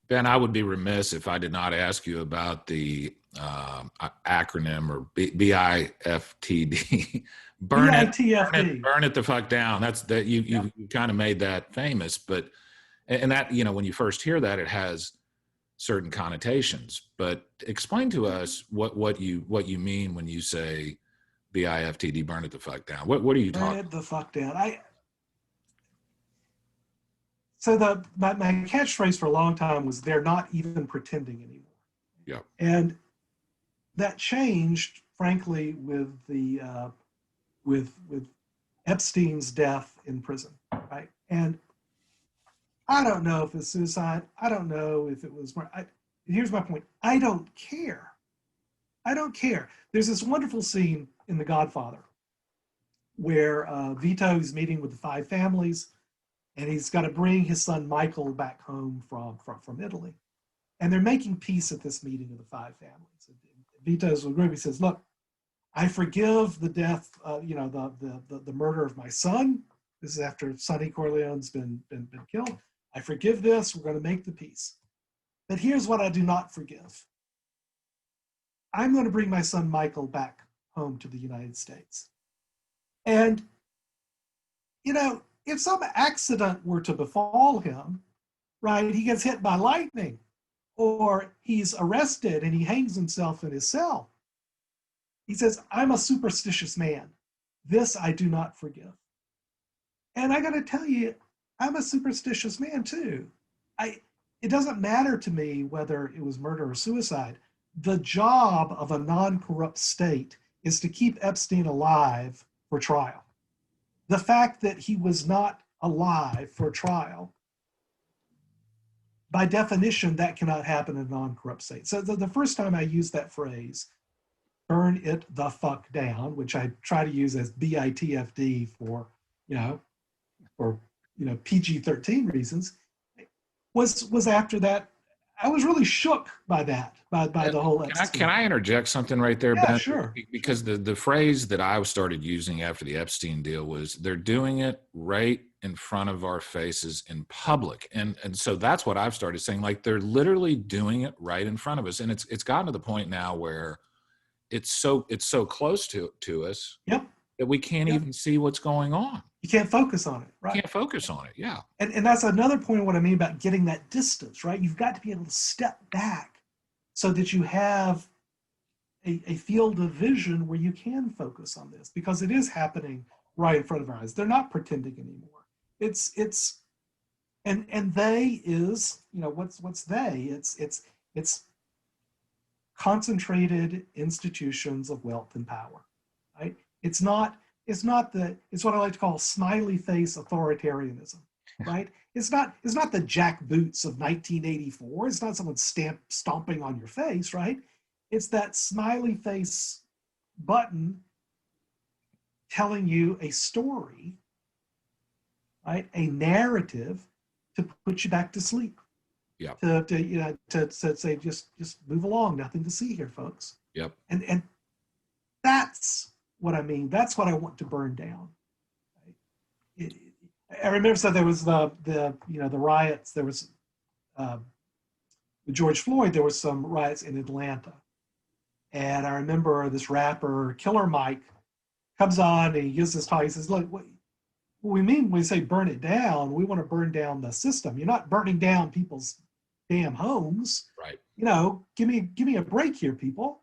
Ben, I would be remiss if I did not ask you about the acronym or BIFTD. BITFD. Burn it the fuck down. That's that you kind of made that famous, but and that, you know, when you first hear that, it has certain connotations. But explain to us what you mean when you say BIFTD, burn it the fuck down. What are you talking? Burn it the fuck down. So my catchphrase for a long time was "they're not even pretending anymore." Yeah. And that changed, frankly, with the with Epstein's death in prison, right? And I don't know if it's suicide. I don't know if it was. Here's my point. I don't care. I don't care. There's this wonderful scene in The Godfather where Vito is meeting with the five families, and he's got to bring his son Michael back home from Italy. And they're making peace at this meeting of the five families. And Vito's with group. He says, "Look, I forgive the death, the murder of my son. This is after Sonny Corleone's been killed. I forgive this. We're going to make the peace. But here's what I do not forgive. I'm going to bring my son Michael back home to the United States. And, you know, if some accident were to befall him, right, he gets hit by lightning, or he's arrested and he hangs himself in his cell. He says, I'm a superstitious man. This I do not forgive." And I got to tell you, I'm a superstitious man too. It doesn't matter to me whether it was murder or suicide. The job of a non-corrupt state is to keep Epstein alive for trial. The fact that he was not alive for trial, by definition, that cannot happen in a non-corrupt state. So the first time I used that phrase, burn it the fuck down, which I try to use as BITFD for PG-13 reasons, was after that. I was really shook by that, by the whole. Can I interject something right there, Yeah, Ben? sure. Because the phrase that I started using after the Epstein deal was, they're doing it right in front of our faces in public. And so that's what I've started saying, like, they're literally doing it right in front of us. And it's gotten to the point now where it's so close to us. Yep. That we can't even see what's going on. You can't focus on it, right? You can't focus on it, yeah. And that's another point of what I mean about getting that distance, right? You've got to be able to step back so that you have a field of vision where you can focus on this, because it is happening right in front of our eyes. They're not pretending anymore. And they is, what's they? It's concentrated institutions of wealth and power, right? It's what I like to call smiley face authoritarianism, right? It's not the jackboots of 1984. It's not someone stomping on your face, right? It's that smiley face button telling you a story, right? A narrative to put you back to sleep. Yeah. To say just move along, nothing to see here, folks. Yep. And that's what I mean. That's what I want to burn down. I remember, so there was the riots. There was with George Floyd. There was some riots in Atlanta, and I remember this rapper Killer Mike comes on and he gives this talk. He says, "Look, what we mean when we say burn it down, we want to burn down the system. You're not burning down people's damn homes, right? Give me a break here, people.